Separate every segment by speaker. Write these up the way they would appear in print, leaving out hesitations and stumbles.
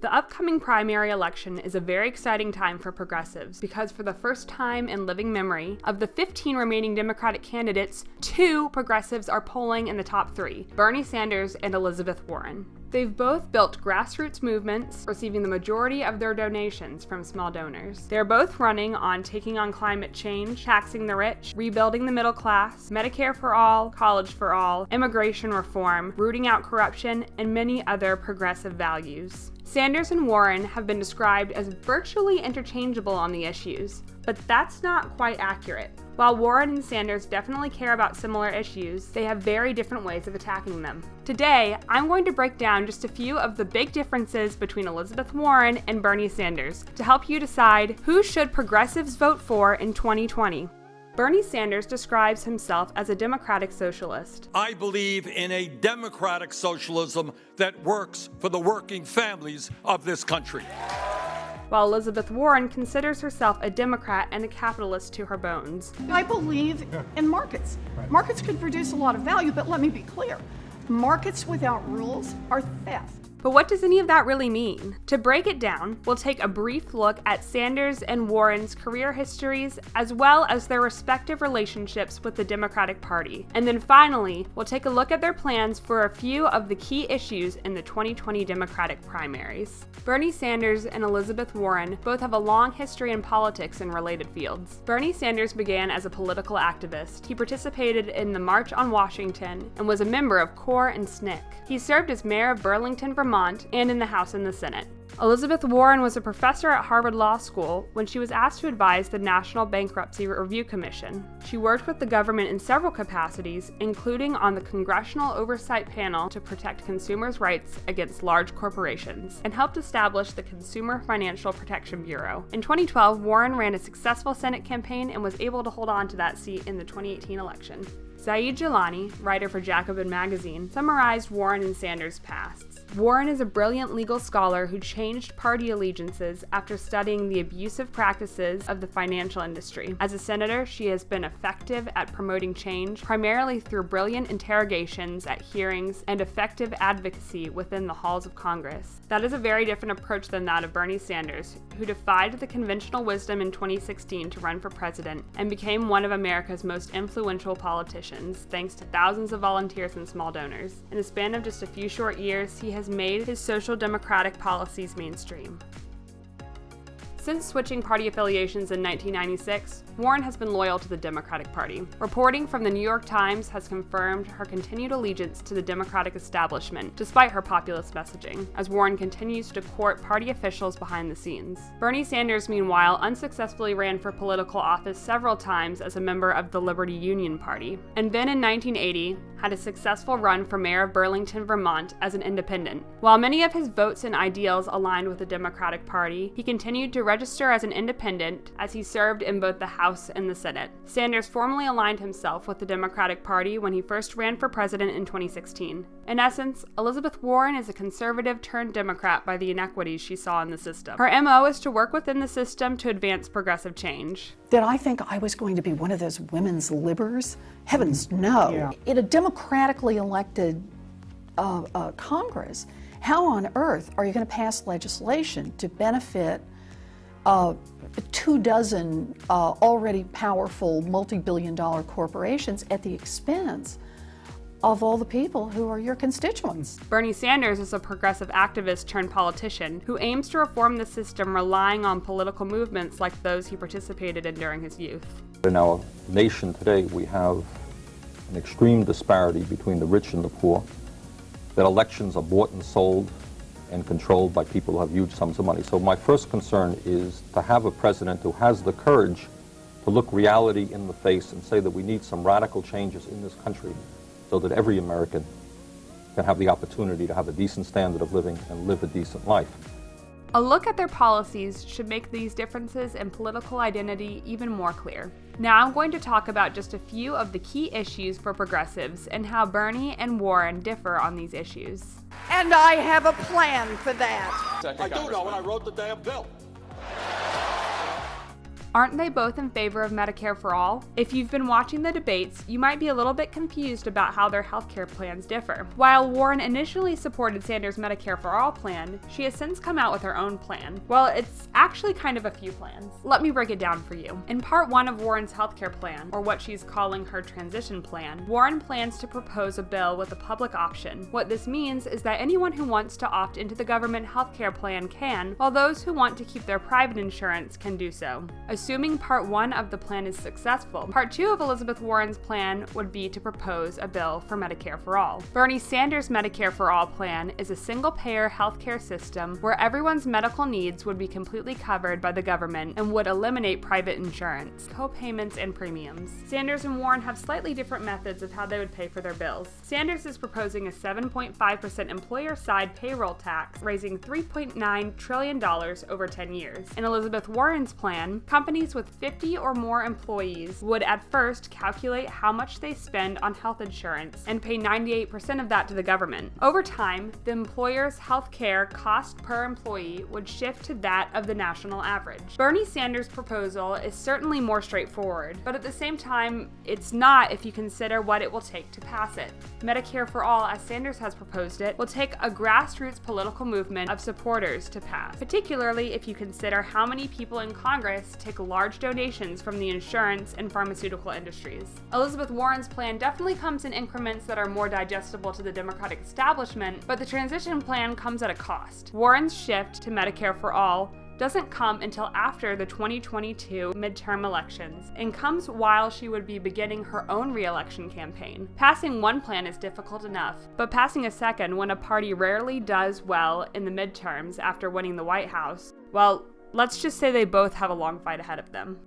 Speaker 1: The upcoming primary election is a very exciting time for progressives because for the first time in living memory, of the 15 remaining Democratic candidates, 2 progressives are polling in the top 3, Bernie Sanders and Elizabeth Warren. They've both built grassroots movements, receiving the majority of their donations from small donors. They're both running on taking on climate change, taxing the rich, rebuilding the middle class, Medicare for all, college for all, immigration reform, rooting out corruption, and many other progressive values. Sanders and Warren have been described as virtually interchangeable on the issues, but that's not quite accurate. While Warren and Sanders definitely care about similar issues, they have very different ways of attacking them. Today, I'm going to break down just a few of the big differences between Elizabeth Warren and Bernie Sanders to help you decide who should progressives vote for in 2020. Bernie Sanders describes himself as a democratic socialist.
Speaker 2: I believe in a democratic socialism that works for the working families of this country.
Speaker 1: While Elizabeth Warren considers herself a Democrat and a capitalist to her bones.
Speaker 3: I believe in markets. Markets could produce a lot of value, but let me be clear. Markets without rules are theft.
Speaker 1: But what does any of that really mean? To break it down, we'll take a brief look at Sanders and Warren's career histories, as well as their respective relationships with the Democratic Party. And then finally, we'll take a look at their plans for a few of the key issues in the 2020 Democratic primaries. Bernie Sanders and Elizabeth Warren both have a long history in politics in related fields. Bernie Sanders began as a political activist. He participated in the March on Washington and was a member of CORE and SNCC. He served as mayor of Burlington, Vermont, and in the House and the Senate. Elizabeth Warren was a professor at Harvard Law School when she was asked to advise the National Bankruptcy Review Commission. She worked with the government in several capacities, including on the Congressional Oversight Panel to protect consumers' rights against large corporations, and helped establish the Consumer Financial Protection Bureau. In 2012, Warren ran a successful Senate campaign and was able to hold on to that seat in the 2018 election. Zaid Jilani, writer for Jacobin magazine, summarized Warren and Sanders' pasts. Warren is a brilliant legal scholar who changed party allegiances after studying the abusive practices of the financial industry. As a senator, she has been effective at promoting change, primarily through brilliant interrogations at hearings and effective advocacy within the halls of Congress. That is a very different approach than that of Bernie Sanders, who defied the conventional wisdom in 2016 to run for president and became one of America's most influential politicians, thanks to thousands of volunteers and small donors. In the span of just a few short years, he has made his social democratic policies mainstream. Since switching party affiliations in 1996, Warren has been loyal to the Democratic Party. Reporting from the New York Times has confirmed her continued allegiance to the Democratic establishment, despite her populist messaging, as Warren continues to court party officials behind the scenes. Bernie Sanders, meanwhile, unsuccessfully ran for political office several times as a member of the Liberty Union Party, and then in 1980 had a successful run for mayor of Burlington, Vermont as an independent. While many of his votes and ideals aligned with the Democratic Party, he continued to register as an independent as he served in both the House and the Senate. Sanders formally aligned himself with the Democratic Party when he first ran for president in 2016. In essence, Elizabeth Warren is a conservative turned Democrat by the inequities she saw in the system. Her MO is to work within the system to advance progressive change.
Speaker 3: Did I think I was going to be one of those women's libbers? Heavens no.
Speaker 4: Yeah.
Speaker 3: In a democratically elected Congress, how on earth are you going to pass legislation to benefit 24 already powerful multi-billion-dollar corporations at the expense of all the people who are your constituents?
Speaker 1: Bernie Sanders is a progressive activist turned politician who aims to reform the system relying on political movements like those he participated in during his youth.
Speaker 5: In our nation today, we have an extreme disparity between the rich and the poor, that elections are bought and sold and controlled by people who have huge sums of money. So my first concern is to have a president who has the courage to look reality in the face and say that we need some radical changes in this country so that every American can have the opportunity to have a decent standard of living and live a decent life.
Speaker 1: A look at their policies should make these differences in political identity even more clear. Now I'm going to talk about just a few of the key issues for progressives and how Bernie and Warren differ on these issues.
Speaker 3: And I have a plan for that.
Speaker 2: I do know, and I wrote the damn bill.
Speaker 1: Aren't they both in favor of Medicare for all? If you've been watching the debates, you might be a little bit confused about how their healthcare plans differ. While Warren initially supported Sanders' Medicare for all plan, she has since come out with her own plan. Well, it's actually kind of a few plans. Let me break it down for you. In part 1 of Warren's healthcare plan, or what she's calling her transition plan, Warren plans to propose a bill with a public option. What this means is that anyone who wants to opt into the government healthcare plan can, while those who want to keep their private insurance can do so. Assuming part 1 of the plan is successful, part 2 of Elizabeth Warren's plan would be to propose a bill for Medicare for all. Bernie Sanders' Medicare for all plan is a single-payer healthcare system where everyone's medical needs would be completely covered by the government and would eliminate private insurance, co-payments, and premiums. Sanders and Warren have slightly different methods of how they would pay for their bills. Sanders is proposing a 7.5% employer-side payroll tax, raising $3.9 trillion over 10 years. In Elizabeth Warren's plan, companies with 50 or more employees would at first calculate how much they spend on health insurance and pay 98% of that to the government. Over time, the employer's health care cost per employee would shift to that of the national average. Bernie Sanders' proposal is certainly more straightforward, but at the same time, it's not if you consider what it will take to pass it. Medicare for all, as Sanders has proposed it, will take a grassroots political movement of supporters to pass, particularly if you consider how many people in Congress take large donations from the insurance and pharmaceutical industries. Elizabeth Warren's plan definitely comes in increments that are more digestible to the Democratic establishment, but the transition plan comes at a cost. Warren's shift to Medicare for all doesn't come until after the 2022 midterm elections and comes while she would be beginning her own re-election campaign. Passing one plan is difficult enough, but passing a second when a party rarely does well in the midterms after winning the White House, well, let's just say they both have a long fight ahead of them.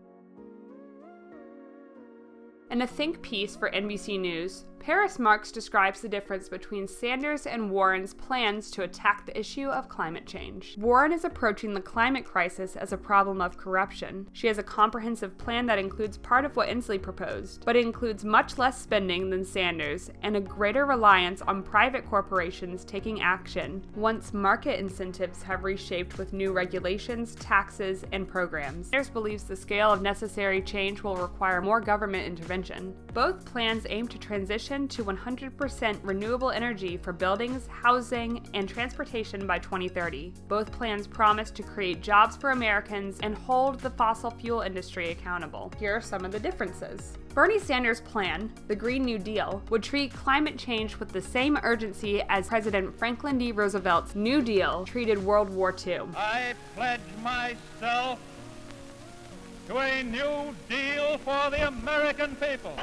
Speaker 1: In a think piece for NBC News, Paris Marks describes the difference between Sanders and Warren's plans to attack the issue of climate change. Warren is approaching the climate crisis as a problem of corruption. She has a comprehensive plan that includes part of what Inslee proposed, but it includes much less spending than Sanders and a greater reliance on private corporations taking action once market incentives have reshaped with new regulations, taxes, and programs. Sanders believes the scale of necessary change will require more government intervention. Both plans aim to transition to 100% renewable energy for buildings, housing, and transportation by 2030. Both plans promise to create jobs for Americans and hold the fossil fuel industry accountable. Here are some of the differences. Bernie Sanders' plan, the Green New Deal, would treat climate change with the same urgency as President Franklin D. Roosevelt's New Deal treated World War II.
Speaker 4: I pledge myself to a new deal for the American people.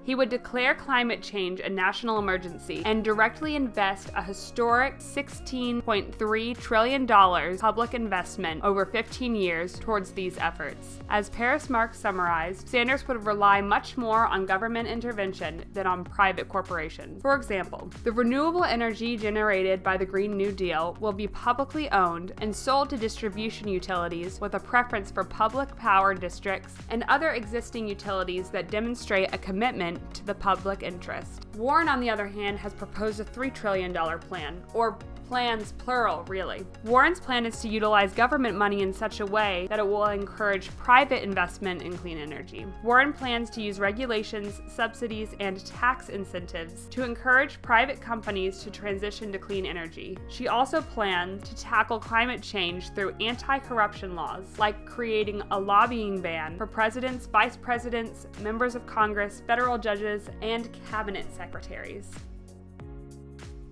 Speaker 1: He would declare climate change a national emergency and directly invest a historic $16.3 trillion public investment over 15 years towards these efforts. As Paris Marks summarized, Sanders would rely much more on government intervention than on private corporations. For example, the renewable energy generated by the Green New Deal will be publicly owned and sold to distribution utilities with a preference for public power districts and other existing utilities that demonstrate a commitment to the public interest. Warren, on the other hand, has proposed a $3 trillion plan, or plans plural, really. Warren's plan is to utilize government money in such a way that it will encourage private investment in clean energy. Warren plans to use regulations, subsidies, and tax incentives to encourage private companies to transition to clean energy. She also plans to tackle climate change through anti-corruption laws, like creating a lobbying ban for presidents, vice presidents, members of Congress, federal judges, and cabinet secretaries.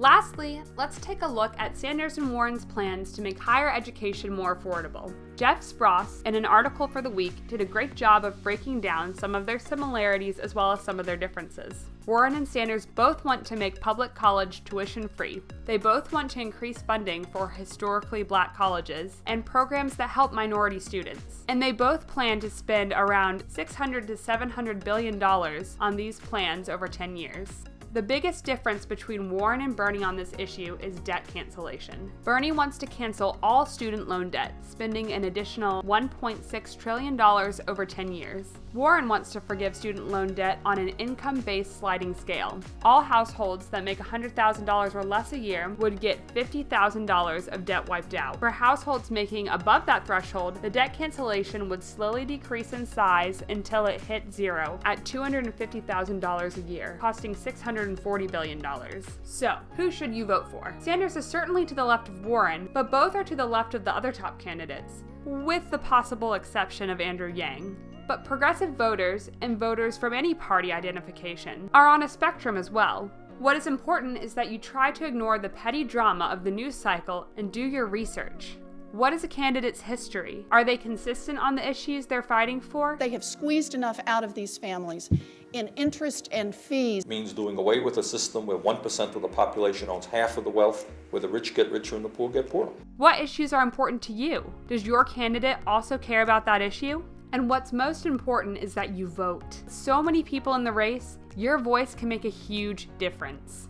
Speaker 1: Lastly, let's take a look at Sanders and Warren's plans to make higher education more affordable. Jeff Spross, in an article for The Week, did a great job of breaking down some of their similarities as well as some of their differences. Warren and Sanders both want to make public college tuition-free. They both want to increase funding for historically black colleges and programs that help minority students. And they both plan to spend around $600 to $700 billion on these plans over 10 years. The biggest difference between Warren and Bernie on this issue is debt cancellation. Bernie wants to cancel all student loan debt, spending an additional $1.6 trillion over 10 years. Warren wants to forgive student loan debt on an income-based sliding scale. All households that make $100,000 or less a year would get $50,000 of debt wiped out. For households making above that threshold, the debt cancellation would slowly decrease in size until it hit zero at $250,000 a year, costing $640 billion. So, who should you vote for? Sanders is certainly to the left of Warren, but both are to the left of the other top candidates, with the possible exception of Andrew Yang. But progressive voters, and voters from any party identification, are on a spectrum as well. What is important is that you try to ignore the petty drama of the news cycle and do your research. What is a candidate's history? Are they consistent on the issues they're fighting for?
Speaker 3: They have squeezed enough out of these families in interest and fees.
Speaker 5: It means doing away with a system where 1% of the population owns half of the wealth, where the rich get richer and the poor get poorer.
Speaker 1: What issues are important to you? Does your candidate also care about that issue? And what's most important is that you vote. So many people in the race, your voice can make a huge difference.